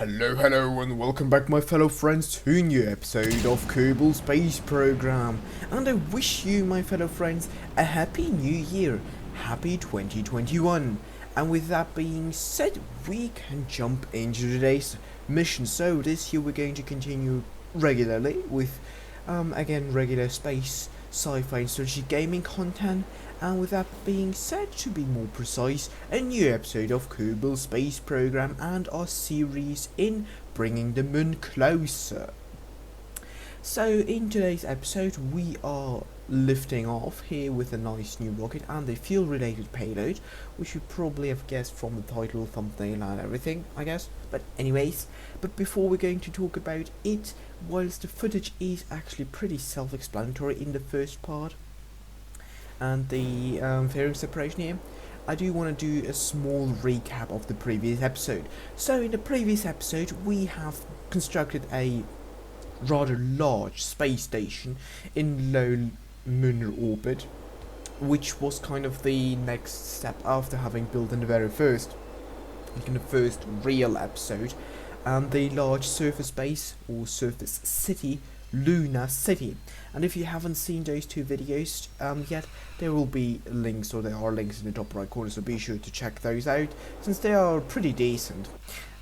Hello, and welcome back, my fellow friends, to a new episode of Kerbal Space Program. And I wish you, my fellow friends, a happy new year. Happy 2021. And with that being said, we can jump into today's mission. So this year we're going to continue regularly with, again, regular space, sci-fi and strategy gaming content. And with that being said, to be more precise, a new episode of Kerbal Space Program and our series in Bringing the Moon Closer. So in today's episode we are lifting off here with a nice new rocket and a fuel related payload, which you probably have guessed from the title, thumbnail and everything, I guess. But anyways, before we're going to talk about it, whilst the footage is actually pretty self-explanatory in the first part, and the fairing separation here, I do want to do a small recap of the previous episode. So in the previous episode we have constructed a rather large space station in low lunar orbit, which was kind of the next step after having built in the very first, in the first real episode, the large surface base or surface city, Luna City. And if you haven't seen those two videos yet, there will be links, or there are links in the top right corner, so be sure to check those out since they are pretty decent.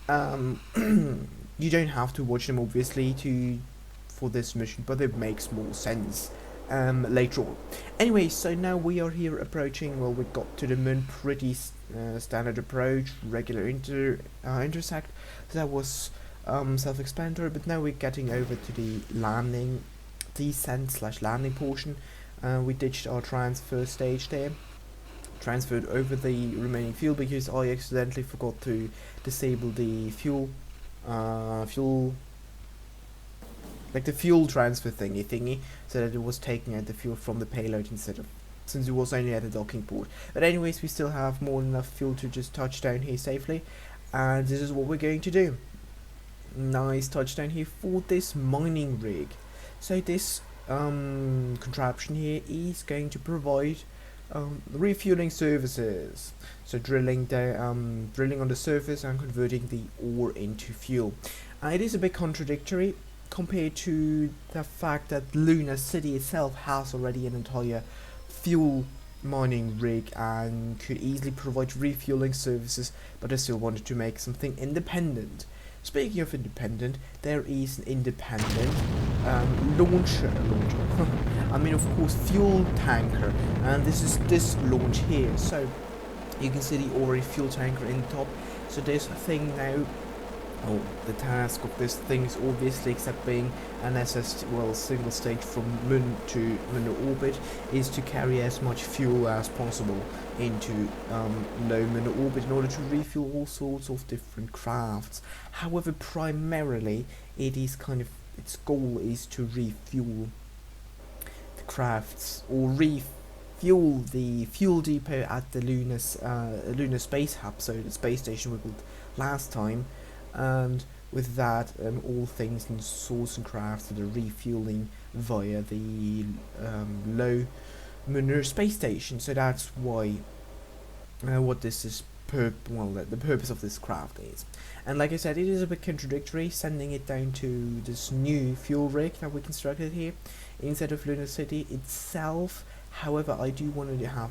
You don't have to watch them obviously for this mission, but it makes more sense later on. Anyway, so now we are here approaching, well, we got to the moon, pretty standard approach, regular intersect. So that was self-explanatory, but now we're getting over to the descent/landing portion. We ditched our transfer stage there, transferred over the remaining fuel because I accidentally forgot to disable the fuel transfer thingy, so that it was taking out the fuel from the payload since it was only at the docking port. But anyways, we still have more than enough fuel to just touch down here safely, and this is what we're going to do. Nice touchdown here for this mining rig. So this contraption here is going to provide refueling services. So drilling on the surface and converting the ore into fuel. It is a bit contradictory compared to the fact that Luna City itself has already an entire fuel mining rig and could easily provide refueling services, but I still wanted to make something independent. Speaking of independent, there is an independent launcher. I mean, of course, fuel tanker, and this is this launch here. So you can see the already fuel tanker in the top. So this thing now, the task of this thing is obviously, except being an single stage from moon to lunar orbit, is to carry as much fuel as possible into low lunar orbit in order to refuel all sorts of different crafts. However, primarily its goal is to refuel the crafts, or refuel the fuel depot at the lunar space hub, so the space station we built last time. And with that, all things and source and crafts that are refueling via the low lunar space station. So that's why what this is the purpose of this craft is. And like I said, it is a bit contradictory sending it down to this new fuel rig that we constructed here instead of Luna City itself. However, I do want to have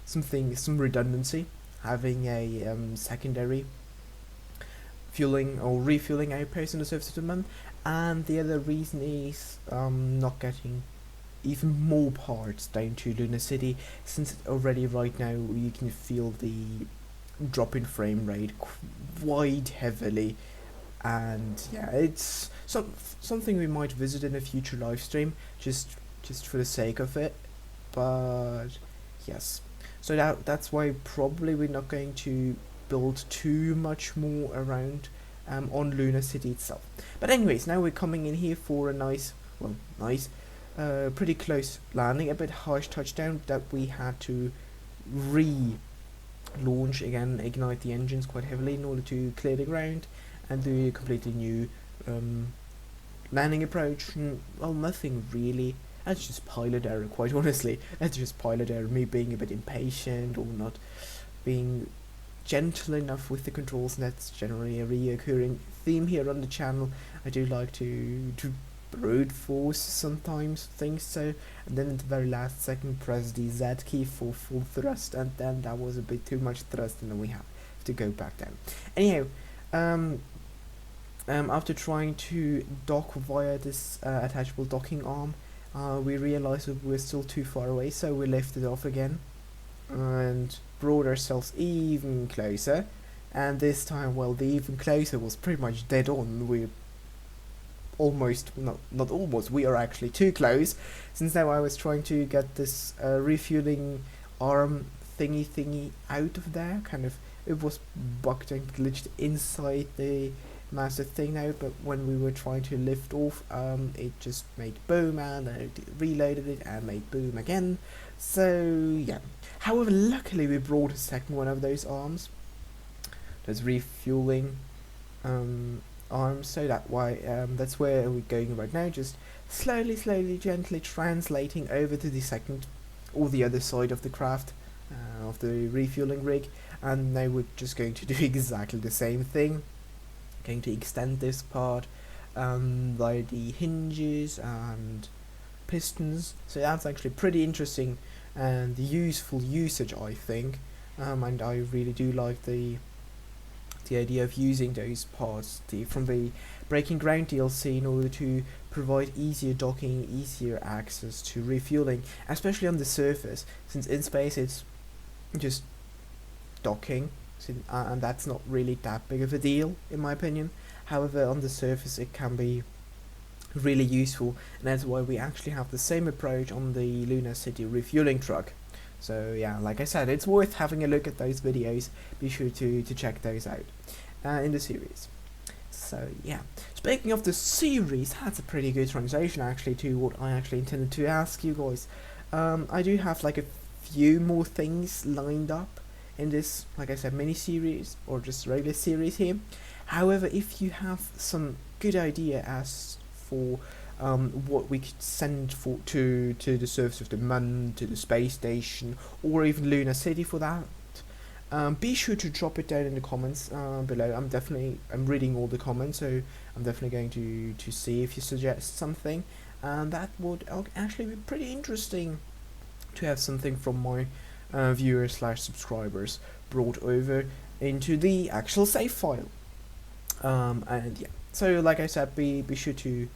some redundancy, having a secondary fueling or refueling outpost on the surface of the moon, and the other reason is not getting even more parts down to Luna City, since already right now you can feel the drop in frame rate quite heavily. And yeah, it's something we might visit in a future live stream, just for the sake of it. But yes, so that's why probably we're not going to build too much more around on Luna City itself. But anyways, now we're coming in here for a nice, pretty close landing, a bit harsh touchdown that we had to launch again, ignite the engines quite heavily in order to clear the ground and do a completely new landing approach. Well, nothing really. That's just pilot error, quite honestly. That's just pilot error, me being a bit impatient or not being gentle enough with the controls, and that's generally a reoccurring theme here on the channel. I do like to brute force sometimes things, so, and then at the very last second press the Z key for full thrust, and then that was a bit too much thrust, and then we have to go back down. Anyhow, after trying to dock via this attachable docking arm, we realized that we were still too far away, so we lifted off again and brought ourselves even closer. And this time, well, the even closer was pretty much dead on. We almost, not almost, we are actually too close, since now I was trying to get this refueling arm thingy out of there. Kind of, it was bugged and glitched inside the massive thing now, but when we were trying to lift off, it just made boom, and then it reloaded it and made boom again. So yeah, however, luckily we brought a second one of those arms, those refueling arms, so that's where we're going right now, just slowly gently translating over to the second or the other side of the craft, of the refueling rig. And now we're just going to do exactly the same thing, going to extend this part by the hinges and pistons. So that's actually pretty interesting and useful usage, I think, and I really do like the idea of using those parts from the Breaking Ground DLC in order to provide easier docking, easier access to refueling, especially on the surface, since in space it's just docking, and that's not really that big of a deal in my opinion. However, on the surface it can be really useful, and that's why we actually have the same approach on the Lunar City refueling truck. So yeah, like I said, it's worth having a look at those videos. Be sure to check those out in the series. So yeah, speaking of the series, that's a pretty good translation actually to what I actually intended to ask you guys. I do have like a few more things lined up in this, like I said, mini series or just regular series here. However, if you have some good idea as for what we could send to the surface of the Moon, to the space station, or even Lunar City for that, be sure to drop it down in the comments below. I'm reading all the comments, so I'm definitely going to see if you suggest something, and that would actually be pretty interesting to have something from my viewers / subscribers brought over into the actual save file. And yeah, so like I said, be sure to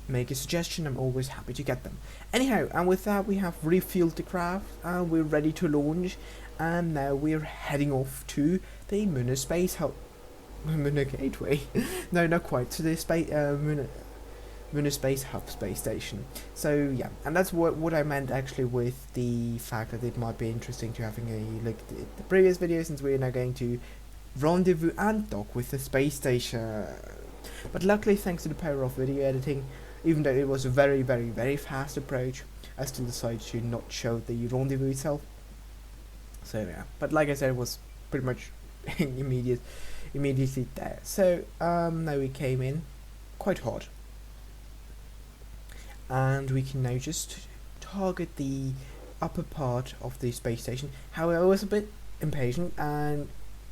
make a suggestion. I'm always happy to get them. Anyhow, and with that, we have refueled the craft and we're ready to launch, and now we're heading off to the Lunar Space Hub, Lunar Gateway. No, not quite, to the space Lunar Space Hub space station. So yeah, and that's what I meant actually with the fact that it might be interesting to having a look at the previous video, since we're now going to rendezvous and dock with the space station. But luckily, thanks to the power of video editing, even though it was a very fast approach, I still decided to not show the rendezvous itself. So yeah, but like I said, it was pretty much immediately there. So now we came in quite hot, and we can now just target the upper part of the space station. However, I was a bit impatient and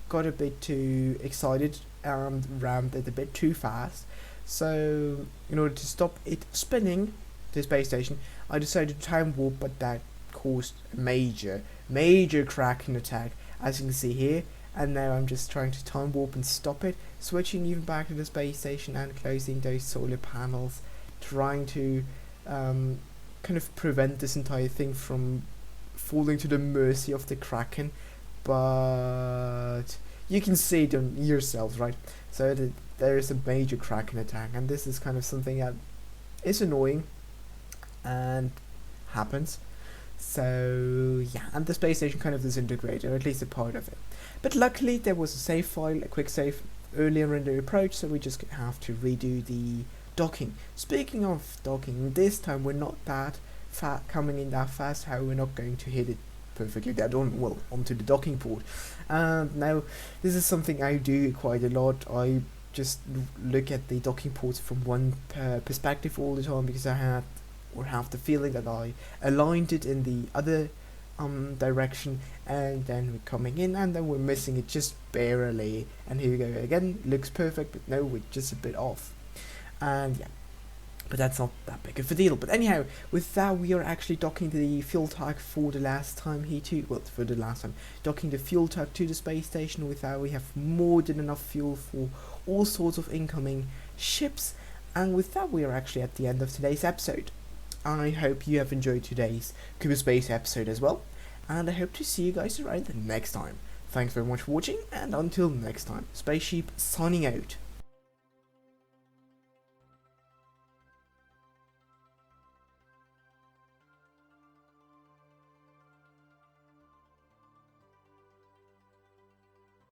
got a bit too excited and rammed it a bit too fast. So in order to stop it spinning, the space station, I decided to time warp, but that caused a major Kraken attack, as you can see here. And now I'm just trying to time warp and stop it, switching even back to the space station and closing those solar panels, trying to kind of prevent this entire thing from falling to the mercy of the Kraken. But you can see it on yourselves, right? So there is a major Kraken attack, and this is kind of something that is annoying and happens. So yeah, and the space station kind of disintegrated, or at least a part of it. But luckily there was a save file, a quick save earlier in the approach, so we just have to redo the docking. Speaking of docking, this time we're not that coming in that fast. How we're not going to hit it perfectly dead on, well, onto the docking port. Now this is something I do quite a lot. I just look at the docking ports from one perspective all the time, because I have the feeling that I aligned it in the other direction, and then we're coming in, and then we're missing it just barely, and here we go again. Looks perfect, but no, we're just a bit off. And yeah, but that's not that big of a deal. But anyhow, with that, we are actually docking the fuel tank for the last time here too. Well, for the last time, docking the fuel tank to the space station. With that, we have more than enough fuel for all sorts of incoming ships. And with that, we are actually at the end of today's episode. And I hope you have enjoyed today's Cuba Space episode as well. And I hope to see you guys around next time. Thanks very much for watching, and until next time, Space Sheep signing out.